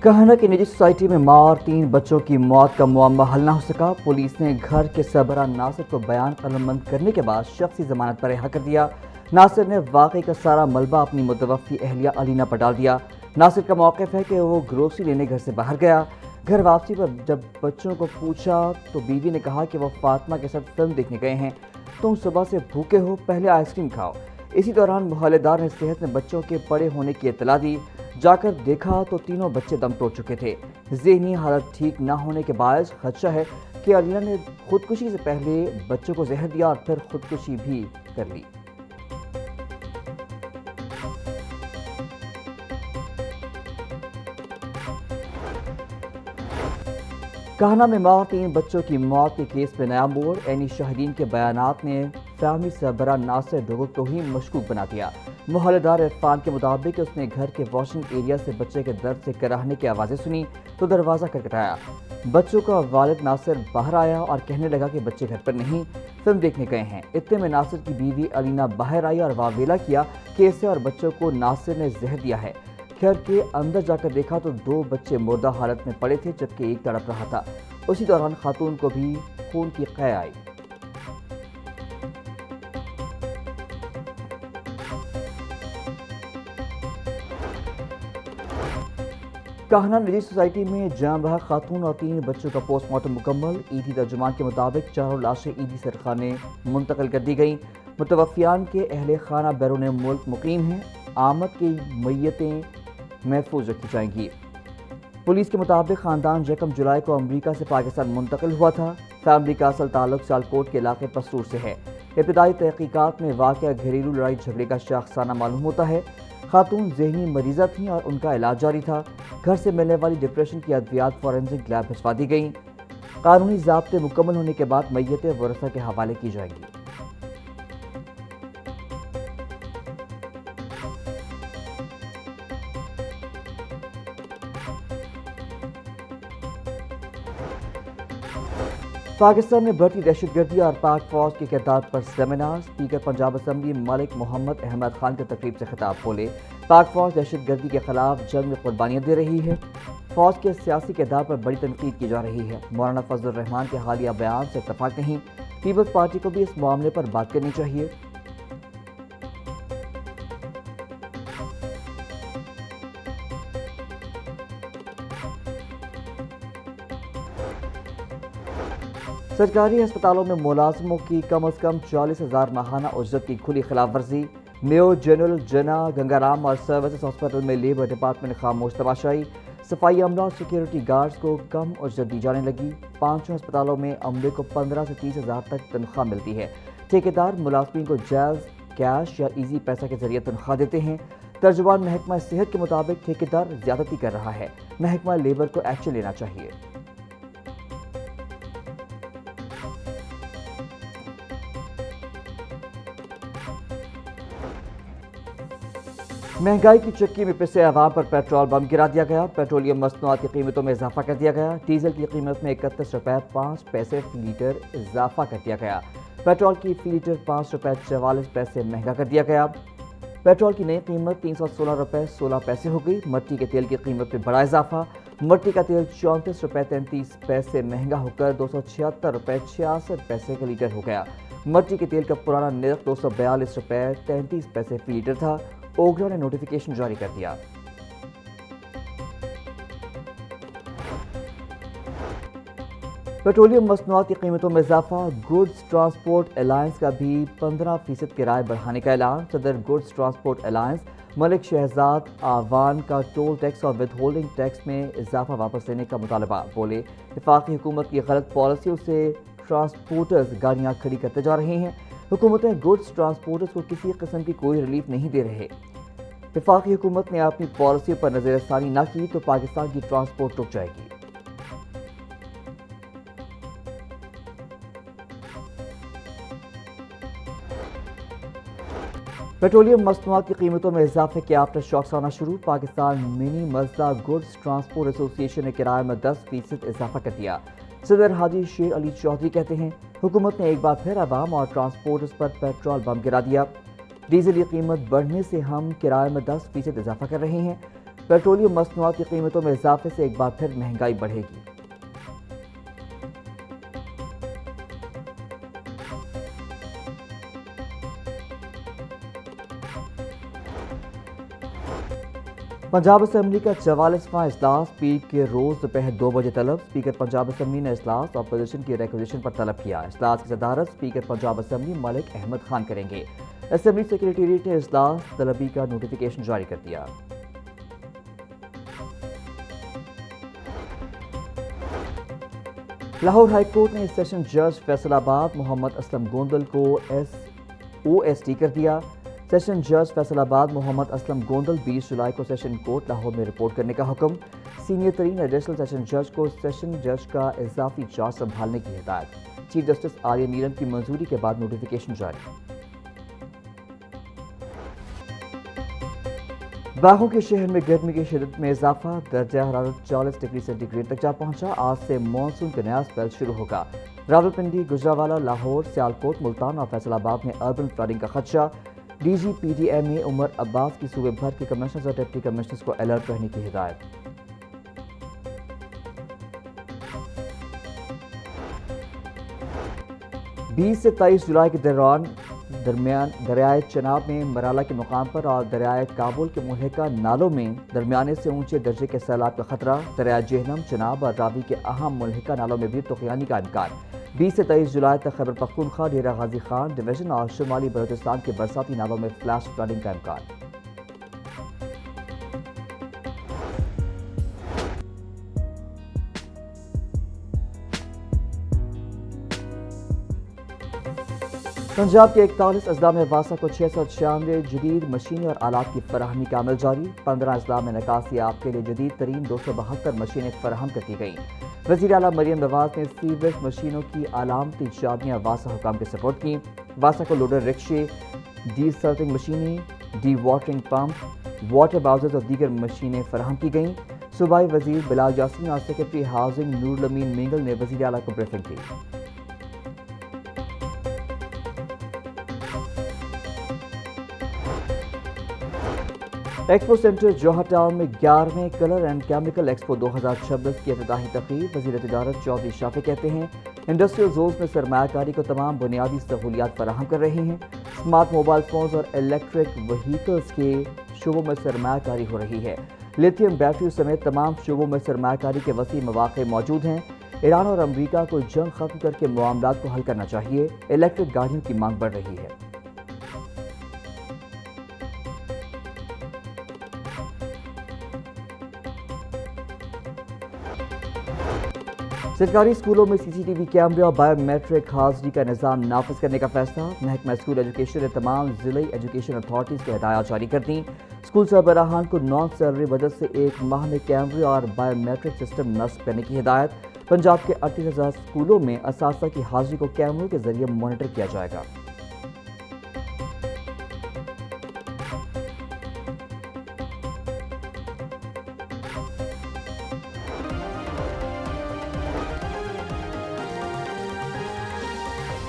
कहना कि निजी सोसाइटी में मां और 3 बच्चों की मौत का मुअम्मा हल न हो सका। पुलिस ने घर के सरबराह नासिर को बयान कलमबंद करने के बाद शख्सी जमानत पर रिहा कर दिया। नासिर ने वाकई का सारा मलबा अपनी मुतवफ़ी अहलिया अलीना पर डाल दिया। नासिर का मौक़िफ़ है कि वो ग्रोसरी लेने घर से बाहर गया। घर वापसी पर जब बच्चों को पूछा तो बीवी ने कहा कि वो फातिमा के साथ फिल्म देखने गए हैं। तुम सुबह से भूखे हो, पहले आइसक्रीम खाओ। इसी दौरान मोहल्लेदार ने सेहत में बच्चों के पड़े होने की इत्तला दी। जाकर देखा तो तीनों बच्चे दम तोड़ चुके थे। ज़हनी हालत ठीक न होने के बायस खदशा है कि अलीना ने खुदकुशी से पहले बच्चों को जहर दिया और फिर खुदकुशी भी कर ली। कहना में मां और 3 बच्चों की मौत के केस में नया मोड़। एनी शाहिदीन के बयानात ने फैमिली सरबराह नासिर डोगो को ही मशकूक बना दिया। मोहल्लेदार इरफान के मुताबिक उसने घर के वॉशिंग एरिया से बच्चे के दर्द से कराहने की आवाज़ें सुनी तो दरवाज़ा खटखटाया। बच्चों का वालिद नासिर बाहर आया और कहने लगा कि बच्चे घर पर नहीं, फिल्म देखने गए हैं। इतने में नासिर की बीवी अलीना बाहर आई और वावेला किया कि इसे और बच्चों को नासिर ने जहर दिया है। घर के अंदर जाकर देखा तो 2 बच्चे मुर्दा हालत में पड़े थे जबकि एक तड़प रहा था। उसी दौरान खातून को भी खून की कै आई। कहना निजी सोसाइटी में जान बहक खातून और 3 बच्चों का पोस्टमार्टम मुकम्मल। ईदी तर्जुमान के मुताबिक चारों लाशें ईदी सरखाने मुंतकिल कर दी गईं। मुतवफ़ियान के अहले खाना बैरून मुल्क मुकीम हैं। आमद की मैयतें महफूज रखी जाएंगी। पुलिस के मुताबिक ख़ानदान 1 जुलाई को अमरीका से पाकिस्तान मुंतकिल हुआ था। फैमिली का असल ताल्लुक सियालकोट के इलाके पसरूर से है। इब्तदाई तहकीकात में वाक़या घरेलू लड़ाई झगड़े का शाखसाना मालूम होता है। खातून ज़हनी मरीज़ा थीं और उनका इलाज जारी था। घर से मिलने वाली डिप्रेशन की अद्वियात फॉरेंसिक लैब भिजवा दी गईं। कानूनी ज़ाब्ते मुकम्मल होने के बाद मैयतें वरसा के हवाले की जाएंगी। पाकिस्तान में बढ़ती दहशतगर्दी और पाक फौज के किरदार पर seminar. Speaker Punjab assembly Malik Mohammad Ahmad Khan के तकरीब से खिताब बोले, पाक फौज दहशतगर्दी के खिलाफ जंग में कुर्बानियाँ दे रही है। फौज के सियासी किरदार पर बड़ी तनकीद की जा रही है। मौलाना फजलुर रहमान के हालिया बयान से इत्तफाक नहीं। पीपल्स पार्टी को भी इस मामले पर बात करनी चाहिए। सरकारी अस्पतालों में मुलाजमों की कम अज़ कम 40,000 माहाना उजरत की खुली खिलाफ वर्जी। मेयो जनरल जना गंगाराम और सर्विसेज हॉस्पिटल में लेबर डिपार्टमेंट खामोश तमाशाई। सफाई अमला और सिक्योरिटी गार्ड्स को कम उजरत दी जाने लगी। 5 अस्पतालों में अमले को 15 से 30,000 तक तनख्वाह मिलती है। ठेकेदार मुलाजमीन को जैज़, कैश या इजी पैसा के जरिए तनख्वाह देते हैं। तर्जुमान महकमा सेहत के मुताबिक ठेकेदार ज्यादती कर रहा है। महकमा लेबर को एक्शन लेना चाहिए। महंगाई की चक्की में पिसे अवाम पर पेट्रोल बम गिरा दिया गया। पेट्रोलियम मसनूआत की कीमतों में इजाफा कर दिया गया। डीजल की कीमत में 31 रुपये 5 पैसे फी लीटर इजाफा कर दिया गया। पेट्रोल की फी लीटर 5 रुपये 44 पैसे महंगा कर दिया गया। पेट्रोल की नई कीमत 316 रुपये 16 पैसे हो गई। मट्टी के तेल की कीमत में बड़ा इजाफा। मट्टी का तेल 34 रुपये 33 पैसे महंगा होकर 276 रुपये 66 पैसे का लीटर हो गया। मट्टी के तेल का पुराना निर्ख 242 रुपये 33 पैसे फी लीटर था। ओगरा ने नोटिफिकेशन जारी कर दिया। पेट्रोलियम मसनूआत की कीमतों में इजाफा। गुड्स ट्रांसपोर्ट अलायंस का भी 15% किराए बढ़ाने का ऐलान। सदर goods transport alliance Malik Shahzad Awan का टोल टैक्स और विद होल्डिंग टैक्स में इजाफा वापस लेने का मुतालबा। बोले, वफाकी हुकूमत की गलत पॉलिसियों से ट्रांसपोर्टर्स गाड़ियाँ खड़ी करते जा रहे हैं। हुकूमतें गुड्स ट्रांसपोर्टर्स को किसी किस्म की कोई रिलीफ नहीं दे रहे। वफाकी हुकूमत ने अपनी पॉलिसी पर नजरसानी न की तो पाकिस्तान की ट्रांसपोर्ट रुक जाएगी। पेट्रोलियम मसनूआत की कीमतों में इजाफे के आफ्टर शॉक्स आना शुरू। Pakistan mini मजदा goods transport association ने किराए में 10% इजाफा कर दिया। सदर हाजी शेर अली चौधरी कहते हैं, हुकूमत ने एक बार फिर अवाम और ट्रांसपोर्टर्स पर पेट्रोल बम गिरा दिया। डीजल की कीमत बढ़ने से हम किराए में 10% इजाफा कर रहे हैं। پیٹرولیم مصنوعات کی قیمتوں میں اضافے سے ایک بار پھر مہنگائی بڑھے گی۔ پنجاب اسمبلی کا 44واں اجلاس پیر کے روز دوپہر 2 بجے طلب۔ اسپیکر پنجاب اسمبلی نے اجلاس اپوزیشن کی ریکویزیشن پر طلب کیا۔ اجلاس کی صدارت اسپیکر پنجاب اسمبلی ملک احمد خان کریں گے۔ اسمبلی سیکریٹریٹ نے اجلاس طلبی کا نوٹیفیکیشن جاری کر دیا۔ لاہور ہائی کورٹ نے سیشن جج فیصل آباد محمد اسلم گوندل کو OST کر دیا۔ سیشن جج فیصل آباد محمد اسلم گوندل 20 جولائی کو سیشن کورٹ لاہور میں رپورٹ کرنے کا حکم۔ سینئر ترین ایڈیشنل سیشن جج کو سیشن جج کا اضافی چارج سنبھالنے کی ہدایت۔ چیف جسٹس آریہ نیلم کی منظوری کے بعد نوٹیفیکیشن جاری۔ باغوں کے شہر میں گرمی کی شدت میں اضافہ، درجہ حرارت 40 ڈگری سینٹی گریڈ تک جا پہنچا۔ آج سے مانسون کا نیا اسپیل شروع ہوگا۔ راولپنڈی، گجرانوالہ، لاہور، سیالکوٹ، ملتان اور فیصل آباد میں اربن فلڈنگ کا خدشہ۔ DGPDMA عمر عباس کی صوبے بھر کے کمشنرز اور ڈپٹی کمشنرز کو الرٹ رہنے کی ہدایت۔ بیس سے 23 جولائی کے درمیان دریائے چناب میں مرالہ کے مقام پر اور دریائے کابل کے ملحقہ نالوں میں درمیانے سے اونچے درجے کے سیلاب کا خطرہ۔ دریائے جہلم، چناب اور راوی کے اہم ملحقہ نالوں میں بھی طوفانی کا امکان۔ 20 سے 23 جولائی تک خیبر پختونخوا، ڈیرہ غازی خان ڈویژن اور شمالی بلوچستان کے برساتی نالوں میں فلیش فلڈنگ کا امکان۔ پنجاب کے 41 اضلاع میں واسا کو 696 جدید مشینیں اور آلات کی فراہمی کا عمل جاری۔ 15 اضلاع میں نکاسی آپ کے لیے جدید ترین 272 مشینیں فراہم کر دی گئیں۔ وزیر اعلیٰ مریم نواز نے سیوریج مشینوں کی علامتی چابیاں واسا حکام کے سپورٹ کی۔ واسا کو لوڈر رکشے، ڈی سلٹنگ مشینیں، ڈی واٹرنگ پمپ، واٹر باؤزرز اور دیگر مشینیں فراہم کی گئیں۔ صوبائی وزیر بلال یاسین اور سیکرٹری ہاؤسنگ نور الامین مینگل نے وزیر اعلیٰ کو بریفنگ کی۔ ایکسپو سینٹر جوہر ٹاؤن میں 11ویں کلر اینڈ کیمیکل ایکسپو 2026 کی افتتاحی تقریب۔ وزیر تجارت چودھری شافی کہتے ہیں انڈسٹریل زونز میں سرمایہ کاری کو تمام بنیادی سہولیات فراہم کر رہے ہیں۔ اسمارٹ موبائل فونز اور الیکٹرک وہیکلز کے شعبوں میں سرمایہ کاری ہو رہی ہے۔ لیتھیم بیٹریوں سمیت تمام شعبوں میں سرمایہ کاری کے وسیع مواقع موجود ہیں۔ ایران اور امریکہ کو جنگ ختم کر کے معاملات کو حل کرنا چاہیے۔ الیکٹرک گاڑیوں کی مانگ بڑھ رہی ہے۔ سرکاری اسکولوں میں CCTV کیمرے اور بایو میٹرک حاضری کا نظام نافذ کرنے کا فیصلہ۔ محکمہ اسکول ایجوکیشن نے تمام ضلعی ایجوکیشن اتھارٹیز کو ہدایات جاری کر دیں۔ اسکول سربراہان کو نان سیلری بجٹ سے 1 ماہ میں کیمرے اور بایو میٹرک سسٹم نصب کرنے کی ہدایت۔ پنجاب کے 38,000 اسکولوں میں اساتذہ کی حاضری کو کیمروں کے ذریعے مانیٹر کیا جائے گا۔